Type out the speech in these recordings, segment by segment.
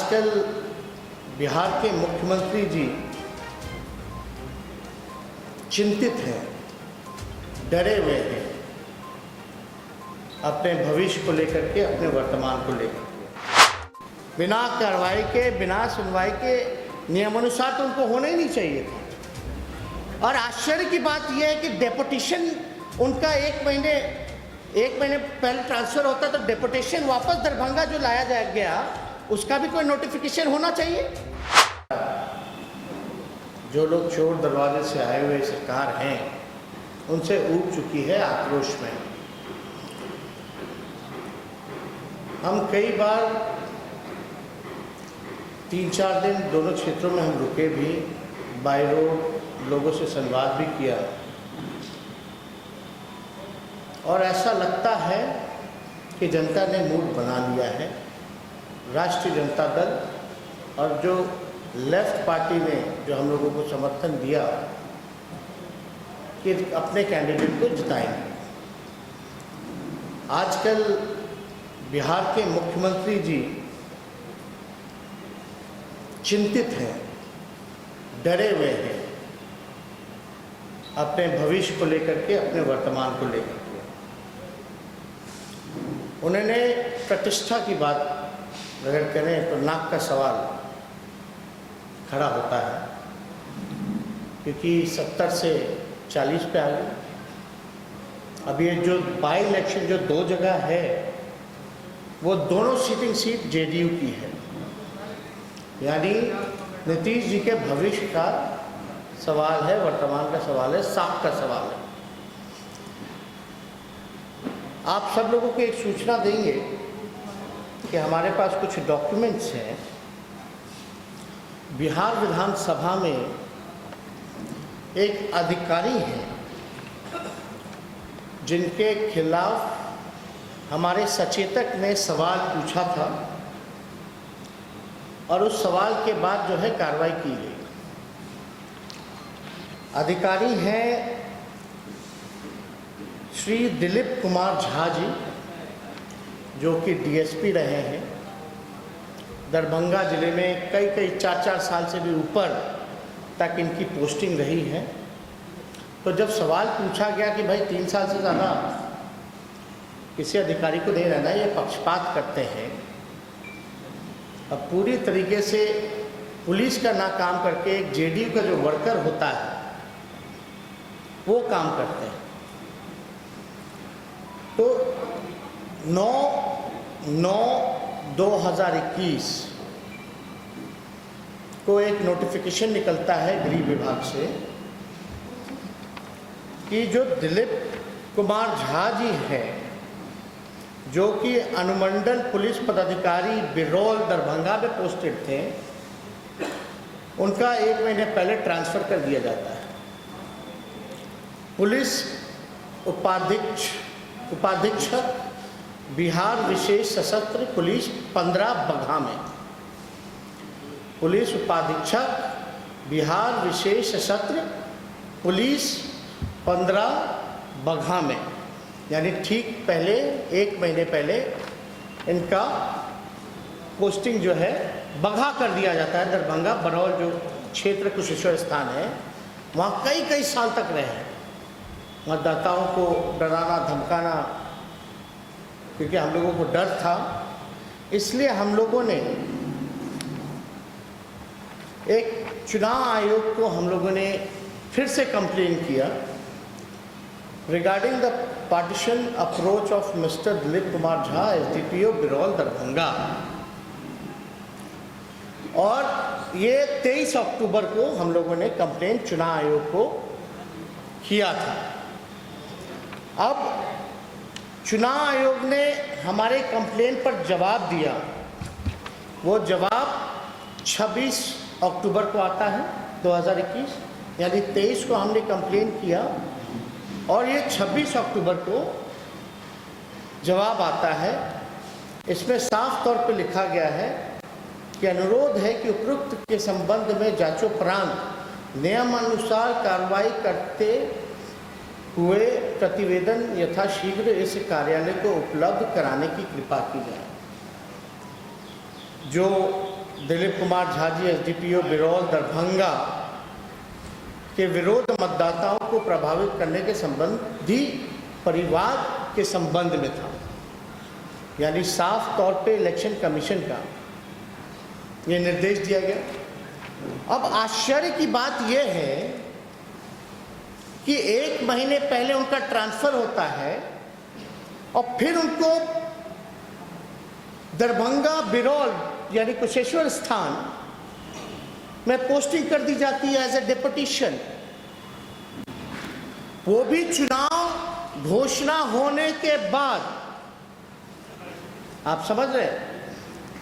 आजकल बिहार के मुख्यमंत्री जी चिंतित हैं, डरे हुए हैं अपने भविष्य को लेकर के, अपने वर्तमान को लेकर के। बिना कार्रवाई के, बिना सुनवाई के नियमानुसार तो उनको होना ही नहीं चाहिए था। और आश्चर्य की बात यह है कि डेपुटेशन उनका एक महीने पहले ट्रांसफ़र होता तो डेपुटेशन वापस दरभंगा जो लाया गया उसका भी कोई नोटिफिकेशन होना चाहिए। जो लोग चोर दरवाजे से आए हुए सरकार हैं उनसे ऊब चुकी है आक्रोश में। हम कई बार 3-4 दिन दोनों क्षेत्रों में हम रुके भी, बाय रोड लोगों से संवाद भी किया और ऐसा लगता है कि जनता ने मूड बना लिया है। राष्ट्रीय जनता दल और जो लेफ्ट पार्टी ने जो हम लोगों को समर्थन दिया कि अपने कैंडिडेट को जिताएंगे। आजकल बिहार के मुख्यमंत्री जी चिंतित हैं, डरे हुए हैं अपने भविष्य को लेकर के, अपने वर्तमान को लेकर के। उन्होंने प्रतिष्ठा की बात अगर करें तो नाक का सवाल खड़ा होता है, क्योंकि 70 से 40 पे आ गए। अब ये जो बाई इलेक्शन जो 2 जगह है वो दोनों सिटिंग सीट जेडीयू की है, यानी नीतीश जी के भविष्य का सवाल है, वर्तमान का सवाल है, साख का सवाल है। आप सब लोगों को एक सूचना देंगे कि हमारे पास कुछ डॉक्यूमेंट्स हैं। बिहार विधानसभा में एक अधिकारी हैं जिनके खिलाफ हमारे सचेतक ने सवाल पूछा था और उस सवाल के बाद जो है कार्रवाई की गई। अधिकारी हैं श्री दिलीप कुमार झा जी, जो कि डीएसपी रहे हैं दरभंगा ज़िले में। कई 4 साल से भी ऊपर तक इनकी पोस्टिंग रही है। तो जब सवाल पूछा गया कि भाई 3 साल से ज़्यादा किसी अधिकारी को नहीं रहना, ये पक्षपात करते हैं, अब पूरी तरीके से पुलिस का ना काम करके एक जेडीयू का जो वर्कर होता है वो काम करते हैं। तो 9/9/2021 को एक नोटिफिकेशन निकलता है गृह विभाग से कि जो दिलीप कुमार झा जी हैं, जो कि अनुमंडल पुलिस पदाधिकारी बिरौल दरभंगा में पोस्टेड थे, उनका 1 महीने पहले ट्रांसफ़र कर दिया जाता है। पुलिस उपाधीक्षक बिहार विशेष सशस्त्र पुलिस 15 बगहा में, पुलिस उपाधीक्षक बिहार विशेष सशस्त्र पुलिस 15 बगहा में, यानी ठीक पहले 1 महीने पहले इनका पोस्टिंग जो है बगहा कर दिया जाता है। दरभंगा बरौल जो क्षेत्र कुशेश्वर स्थान है वहाँ कई साल तक रहे हैं। मतदाताओं को डराना धमकाना, क्योंकि हम लोगों को डर था, इसलिए हम लोगों ने एक चुनाव आयोग को हम लोगों ने फिर से कंप्लेन किया regarding the partition approach of mister Dilip Kumar Jha SDPO Biraul Darbhanga. और ये 23 अक्टूबर को हम लोगों ने कंप्लेन चुनाव आयोग को किया था। अब चुनाव आयोग ने हमारे कंप्लेन पर जवाब दिया। वो जवाब 26 अक्टूबर को आता है 2021, यानी 23 को हमने कंप्लेन किया और ये 26 अक्टूबर को जवाब आता है। इसमें साफ तौर पे लिखा गया है कि अनुरोध है कि उपरोक्त के संबंध में जांचोपरांत नियमानुसार कार्रवाई करते हुए प्रतिवेदन यथाशीघ्र इस कार्यालय को उपलब्ध कराने की कृपा की जाए। जो दिलीप कुमार झा जी एसडीपीओ बिरौल दरभंगा के विरोध मतदाताओं को प्रभावित करने के संबंधी परिवाद के संबंध में था। यानी साफ तौर पे इलेक्शन कमीशन का ये निर्देश दिया गया। अब आश्चर्य की बात यह है कि 1 महीने पहले उनका ट्रांसफर होता है और फिर उनको दरभंगा बिरौल यानी कुशेश्वर स्थान में पोस्टिंग कर दी जाती है एज ए डेपुटेशन। वो भी चुनाव घोषणा होने के बाद। आप समझ रहे हैं,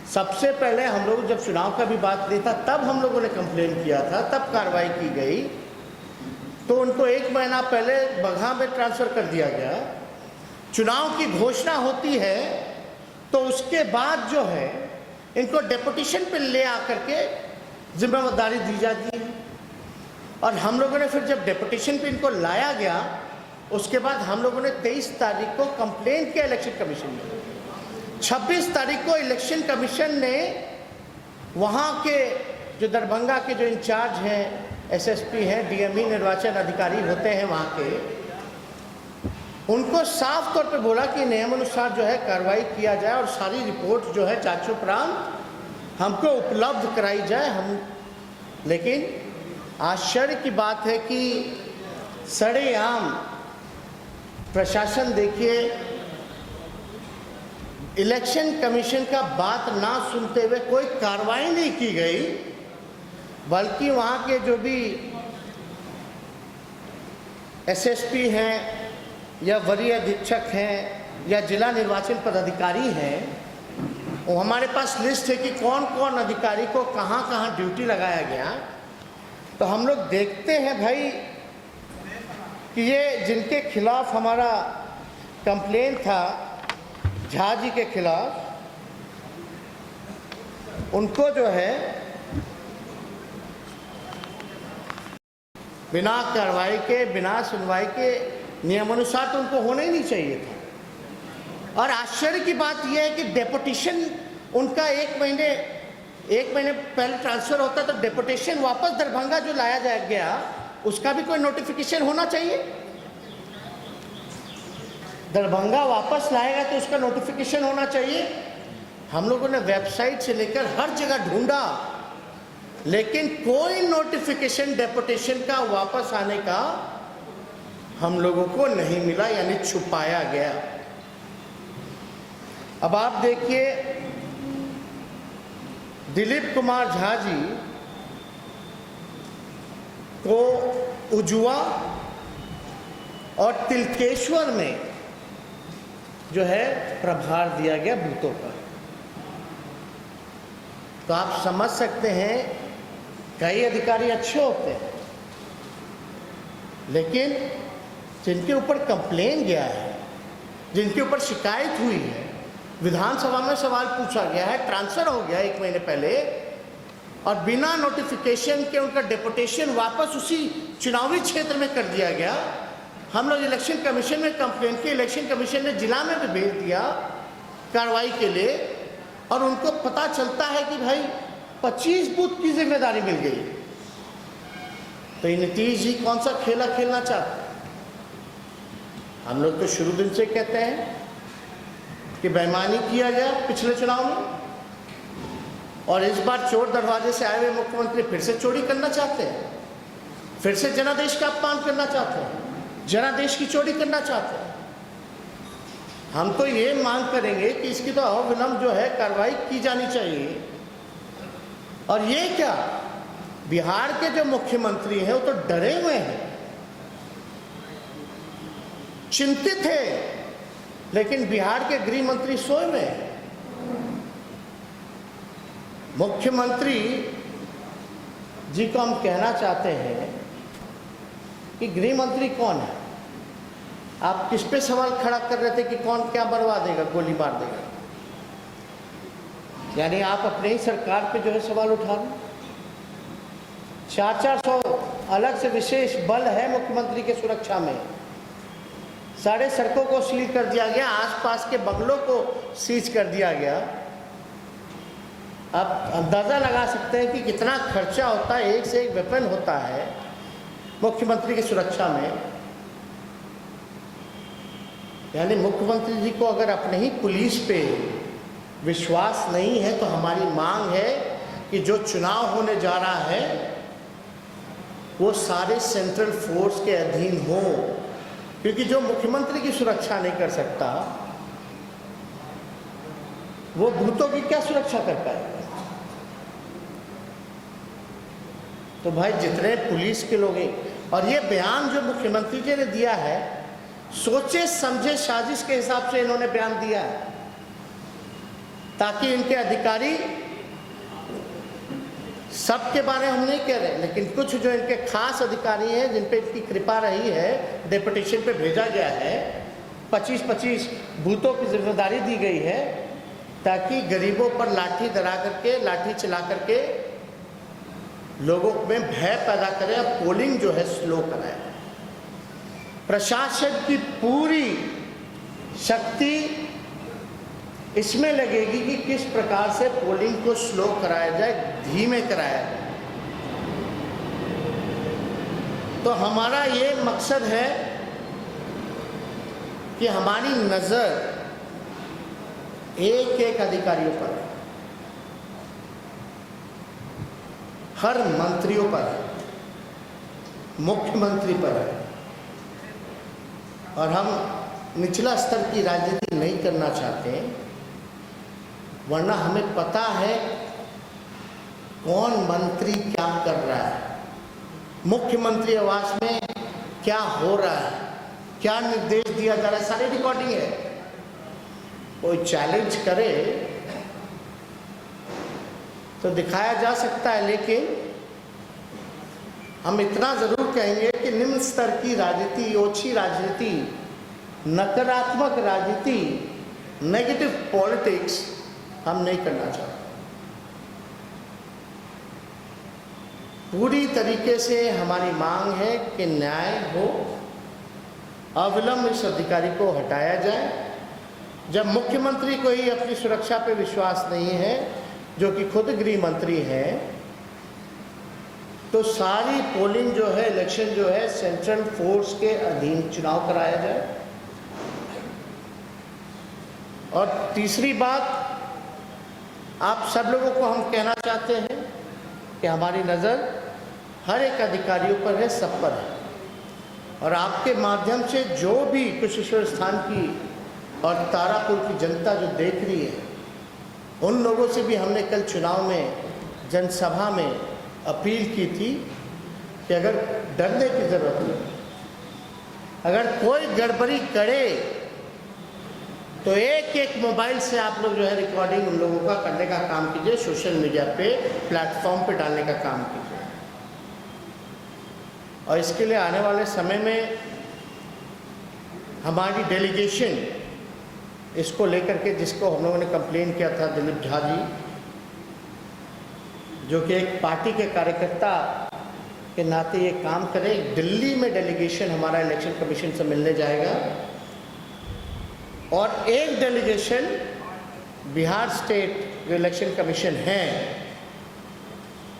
सबसे पहले हम लोग जब चुनाव का भी बात नहीं था तब हम लोगों ने कंप्लेन किया था, तब कार्रवाई की गई, तो उनको 1 महीना पहले बगहा में ट्रांसफर कर दिया गया। चुनाव की घोषणा होती है तो उसके बाद जो है इनको डेपुटेशन पे ले आकर के जिम्मेदारी दी जाती है। और हम लोगों ने फिर जब डेपुटेशन पे इनको लाया गया उसके बाद हम लोगों ने 23 तारीख को कंप्लेन किया इलेक्शन कमीशन में। 26 तारीख को इलेक्शन कमीशन ने वहाँ के जो दरभंगा के जो इंचार्ज हैं, एसएसपी हैं, डीएमई निर्वाचन अधिकारी होते हैं वहाँ के, उनको साफ तौर पे बोला कि नियम अनुसार जो है कार्रवाई किया जाए और सारी रिपोर्ट जो है जांचोपरांत हमको उपलब्ध कराई जाए। लेकिन आश्चर्य की बात है कि सरेआम प्रशासन देखिए इलेक्शन कमीशन का बात ना सुनते हुए कोई कार्रवाई नहीं की गई, बल्कि वहाँ के जो भी एसएसपी हैं या वरीय अधीक्षक हैं या जिला निर्वाचन पदाधिकारी हैं, वो हमारे पास लिस्ट है कि कौन कौन अधिकारी को कहाँ कहाँ ड्यूटी लगाया गया। तो हम लोग देखते हैं भाई कि ये जिनके खिलाफ हमारा कंप्लेन था झा जी के खिलाफ, उनको जो है बिना कार्रवाई के, बिना सुनवाई के, नियमानुसार तो उनको होना ही नहीं चाहिए था। और आश्चर्य की बात यह है कि डेपुटेशन उनका 1 महीने पहले ट्रांसफर होता तो डेपुटेशन वापस दरभंगा जो लाया जाया गया उसका भी कोई नोटिफिकेशन होना चाहिए। दरभंगा वापस लाएगा तो उसका नोटिफिकेशन होना चाहिए। हम लोगों ने वेबसाइट से लेकर हर जगह ढूंढा, लेकिन कोई नोटिफिकेशन डेपुटेशन का वापस आने का हम लोगों को नहीं मिला, यानी छुपाया गया। अब आप देखिए दिलीप कुमार झा जी को उजुआ और तिलकेश्वर में जो है प्रभार दिया गया बूथों पर। तो आप समझ सकते हैं कई अधिकारी अच्छे होते हैं, लेकिन जिनके ऊपर कंप्लेन गया है, जिनके ऊपर शिकायत हुई है, विधानसभा में सवाल पूछा गया है, ट्रांसफर हो गया 1 महीने पहले और बिना नोटिफिकेशन के उनका डेपुटेशन वापस उसी चुनावी क्षेत्र में कर दिया गया। हम लोग इलेक्शन कमीशन में कंप्लेन की, इलेक्शन कमीशन ने जिला में भी भेज दिया कार्रवाई के लिए, और उनको पता चलता है कि भाई 25 बूथ की जिम्मेदारी मिल गई। तो ये नीतीश जी कौन सा खेला खेलना चाहते हैं? हम लोग तो शुरू दिन से कहते हैं कि बेईमानी किया गया पिछले चुनाव में, और इस बार चोर दरवाजे से आए हुए मुख्यमंत्री फिर से चोरी करना चाहते हैं, फिर से जनादेश का अपमान करना चाहते हैं, जनादेश की चोरी करना चाहते हैं। हम तो ये मांग करेंगे कि इसकी तो अविलंब जो है कार्रवाई की जानी चाहिए। और ये क्या, बिहार के जो मुख्यमंत्री हैं वो तो डरे हुए हैं, चिंतित है, लेकिन बिहार के गृह मंत्री सोए हुए हैं। मुख्यमंत्री जी को हम कहना चाहते हैं कि गृह मंत्री कौन है? आप किस पे सवाल खड़ा कर रहे थे कि कौन क्या बर्बाद देगा, गोली मार देगा? यानी आप अपने ही सरकार पे जो है सवाल उठा रहे। 400 अलग से विशेष बल है मुख्यमंत्री के सुरक्षा में। सारे सड़कों को सील कर दिया गया, आसपास के बंगलों को सीज कर दिया गया। आप अंदाज़ा लगा सकते हैं कि कितना खर्चा होता है, एक से एक वेपन होता है मुख्यमंत्री की सुरक्षा में। यानी मुख्यमंत्री जी को अगर अपने ही पुलिस पे विश्वास नहीं है तो हमारी मांग है कि जो चुनाव होने जा रहा है वो सारे सेंट्रल फोर्स के अधीन हो, क्योंकि जो मुख्यमंत्री की सुरक्षा नहीं कर सकता वो भूतों की क्या सुरक्षा कर पाएगा। तो भाई जितने पुलिस के लोग हैं, और ये बयान जो मुख्यमंत्री जी ने दिया है सोचे समझे साजिश के हिसाब से इन्होंने बयान दिया है, ताकि इनके अधिकारी, सबके बारे में हम नहीं कह रहे, लेकिन कुछ जो इनके खास अधिकारी हैं जिन पे इनकी कृपा रही है, डेपुटेशन पे भेजा गया है, 25-25 बूथों की जिम्मेदारी दी गई है, ताकि गरीबों पर लाठी डरा करके, लाठी चला करके लोगों में भय पैदा करें और पोलिंग जो है स्लो कराए। प्रशासन की पूरी शक्ति इसमें लगेगी कि किस प्रकार से पोलिंग को स्लो कराया जाए, धीमे कराया जाए। तो हमारा ये मकसद है कि हमारी नज़र एक एक अधिकारियों पर, हर मंत्रियों पर, मुख्यमंत्री पर है, और हम निचला स्तर की राजनीति नहीं करना चाहते, वरना हमें पता है कौन मंत्री क्या कर रहा है, मुख्यमंत्री आवास में क्या हो रहा है, क्या निर्देश दिया जा रहा है, सारी रिकॉर्डिंग है। कोई चैलेंज करे तो दिखाया जा सकता है, लेकिन हम इतना जरूर कहेंगे कि निम्न स्तर की राजनीति, ओछी राजनीति, नकारात्मक राजनीति, नेगेटिव पॉलिटिक्स हम नहीं करना चाहते। पूरी तरीके से हमारी मांग है कि न्याय हो, अविलंब इस अधिकारी को हटाया जाए। जब मुख्यमंत्री को ही अपनी सुरक्षा पे विश्वास नहीं है, जो कि खुद गृह मंत्री हैं, तो सारी पोलिंग जो है, इलेक्शन जो है, सेंट्रल फोर्स के अधीन चुनाव कराया जाए। और तीसरी बात, आप सब लोगों को हम कहना चाहते हैं कि हमारी नज़र हर एक अधिकारियों पर है, सब पर है, और आपके माध्यम से जो भी कुशेश्वर स्थान की और तारापुर की जनता जो देख रही है, उन लोगों से भी हमने कल चुनाव में जनसभा में अपील की थी कि अगर डरने की ज़रूरत नहीं, अगर कोई गड़बड़ी करे तो एक एक मोबाइल से आप लोग जो है रिकॉर्डिंग उन लोगों का करने का काम कीजिए, सोशल मीडिया पे, प्लेटफॉर्म पे डालने का काम कीजिए। और इसके लिए आने वाले समय में हमारी डेलीगेशन इसको लेकर के, जिसको हम लोगों ने कंप्लेन किया था, दिलीप झा जी, जो कि एक पार्टी के कार्यकर्ता के नाते ये काम करें, दिल्ली में डेलीगेशन हमारा इलेक्शन कमीशन से मिलने जाएगा, और एक डेलीगेशन बिहार स्टेट जो इलेक्शन कमीशन है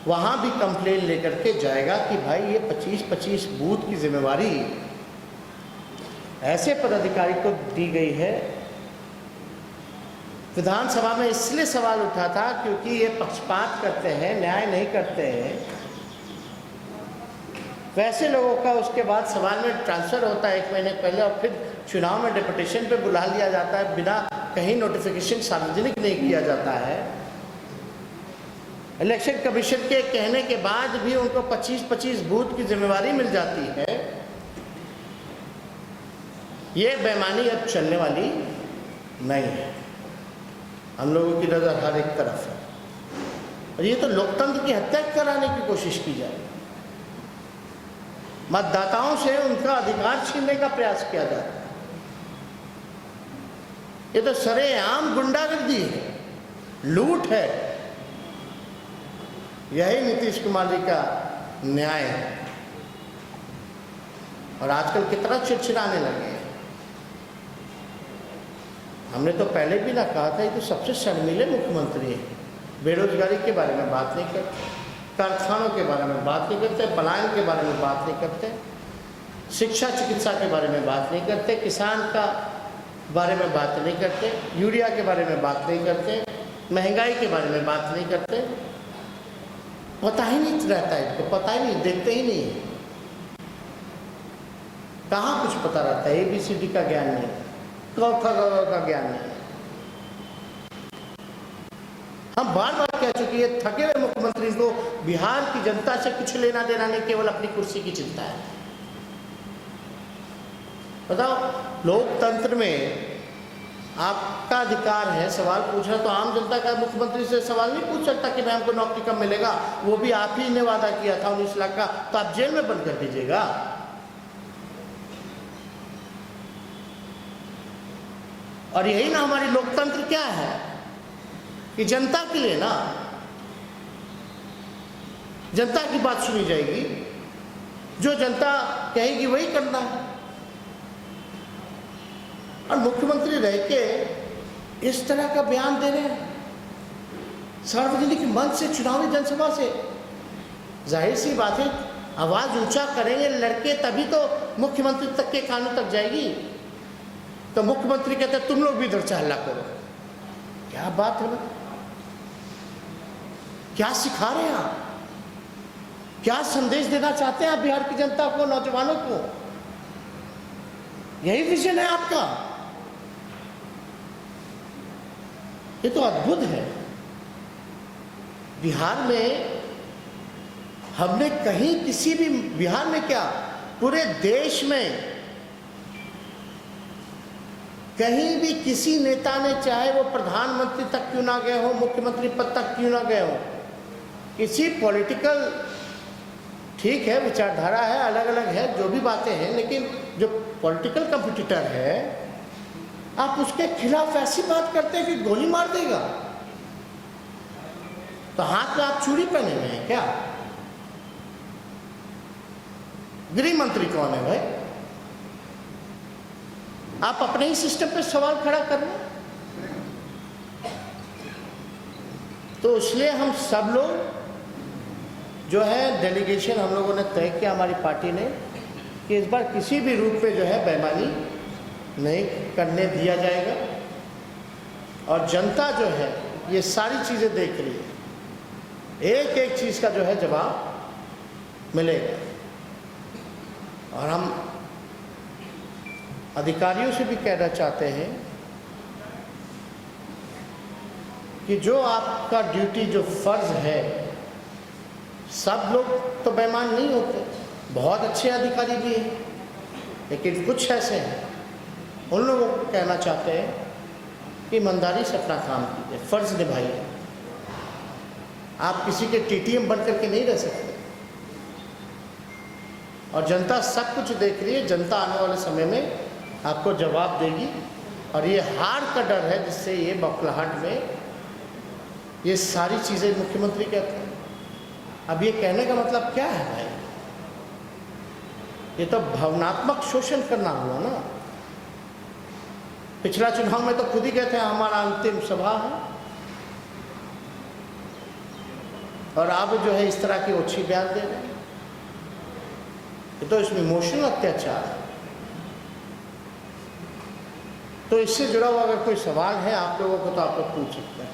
वहाँ भी कंप्लेन लेकर के जाएगा कि भाई ये 25-25 बूथ की जिम्मेवारी ऐसे पदाधिकारी को दी गई है। विधानसभा में इसलिए सवाल उठा था क्योंकि ये पक्षपात करते हैं, न्याय नहीं करते हैं। वैसे लोगों का उसके बाद सवाल में ट्रांसफ़र होता है 1 महीने पहले, और फिर चुनाव में डेपुटेशन पे बुला लिया जाता है, बिना कहीं नोटिफिकेशन सार्वजनिक नहीं किया जाता है। इलेक्शन कमीशन के कहने के बाद भी उनको 25-25 बूथ की जिम्मेवारी मिल जाती है। ये बेईमानी अब चलने वाली नहीं है। हम लोगों की नज़र हर एक तरफ है, और ये तो लोकतंत्र की हत्या कराने की कोशिश की जाए, मतदाताओं से उनका अधिकार छीनने का प्रयास किया जाता है। ये तो सरेआम गुंडागर्दी है, लूट है। यही नीतीश कुमार जी का न्याय है, और आजकल कितना चिड़चिड़ाने लगे हैं। हमने तो पहले भी ना कहा था, ये तो सबसे शर्मीले मुख्यमंत्री है। बेरोजगारी के बारे में बात नहीं करते, कारखानों के बारे में बात नहीं करते, पलायन के बारे में बात नहीं करते, शिक्षा चिकित्सा के बारे में बात नहीं करते, किसान का बारे में बात नहीं करते, यूरिया के बारे में बात नहीं करते, महंगाई के बारे में बात नहीं करते। पता ही नहीं रहता है इनको, पता ही नहीं, देखते ही नहीं है। कहाँ कुछ पता रहता है? ABCD का ज्ञान नहीं, क ख ग का ज्ञान नहीं। हम बार बार कह चुके हैं, थके हुए मुख्यमंत्री को बिहार की जनता से कुछ लेना देना नहीं, केवल अपनी कुर्सी की चिंता है। बताओ, लोकतंत्र में आपका अधिकार है सवाल पूछना, तो आम जनता का मुख्यमंत्री से सवाल नहीं पूछ सकता कि भाई हमको नौकरी कब मिलेगा, वो भी आप ही ने वादा किया था 19 लाख का, तो आप जेल में बंद कर दीजिएगा। और यही ना हमारी लोकतंत्र क्या है कि जनता के लिए ना, जनता की बात सुनी जाएगी, जो जनता कहेगी वही करना है। और मुख्यमंत्री रह के इस तरह का बयान दे रहे हैं सार्वजनिक मंच से, चुनावी जनसभा से। जाहिर सी बात है, आवाज ऊंचा करेंगे लड़के तभी तो मुख्यमंत्री तक के कानों तक जाएगी। तो मुख्यमंत्री कहते हैं तुम लोग भी इधर से हल्ला करो। क्या बात है? क्या सिखा रहे हैं आप? क्या संदेश देना चाहते हैं आप बिहार की जनता को, नौजवानों को? यही विजन है आपका? ये तो अद्भुत है। बिहार में हमने कहीं किसी भी, बिहार में क्या पूरे देश में कहीं भी किसी नेता ने, चाहे वो प्रधानमंत्री तक क्यों ना गए हो, मुख्यमंत्री पद तक क्यों ना गए हो, किसी पॉलिटिकल, ठीक है विचारधारा है, अलग अलग है, जो भी बातें हैं, लेकिन जो पॉलिटिकल कंपटीटर है आप उसके खिलाफ ऐसी बात करते हैं कि गोली मार देगा। तो हाथ में आप चूड़ी पहने हुए हैं क्या? गृह मंत्री कौन है भाई? आप अपने ही सिस्टम पे सवाल खड़ा कर रहे हैं। तो इसलिए हम सब लोग जो है डेलीगेशन हम लोगों ने तय किया, हमारी पार्टी ने, कि इस बार किसी भी रूप में जो है बेईमानी नहीं करने दिया जाएगा। और जनता जो है ये सारी चीज़ें देख रही है, एक एक चीज़ का जो है जवाब मिलेगा। और हम अधिकारियों से भी कहना चाहते हैं कि जो आपका ड्यूटी, जो फर्ज है, सब लोग तो बेईमान नहीं होते, बहुत अच्छे अधिकारी भी हैं, लेकिन कुछ ऐसे हैं, उन लोगों को कहना चाहते हैं कि ईमानदारी से अपना काम कीजिए, फर्ज निभाइए। आप किसी के TTM बन करके नहीं रह सकते। और जनता सब कुछ देख रही है, जनता आने वाले समय में आपको जवाब देगी। और ये हार का डर है जिससे ये बौखलाहट में ये सारी चीज़ें मुख्यमंत्री कहते हैं। अब ये कहने का मतलब क्या है भाई? ये तो भावनात्मक शोषण करना हुआ ना। पिछला चुनाव में तो खुद ही कहते हैं हमारा अंतिम सभा है, और अब जो है इस तरह की ओछी बयान दे रहे हैं। ये तो इसमें इमोशनल अत्याचार है। तो इससे जुड़ा हुआ अगर कोई सवाल है आप लोगों को तो आप लोग पूछ सकते हैं।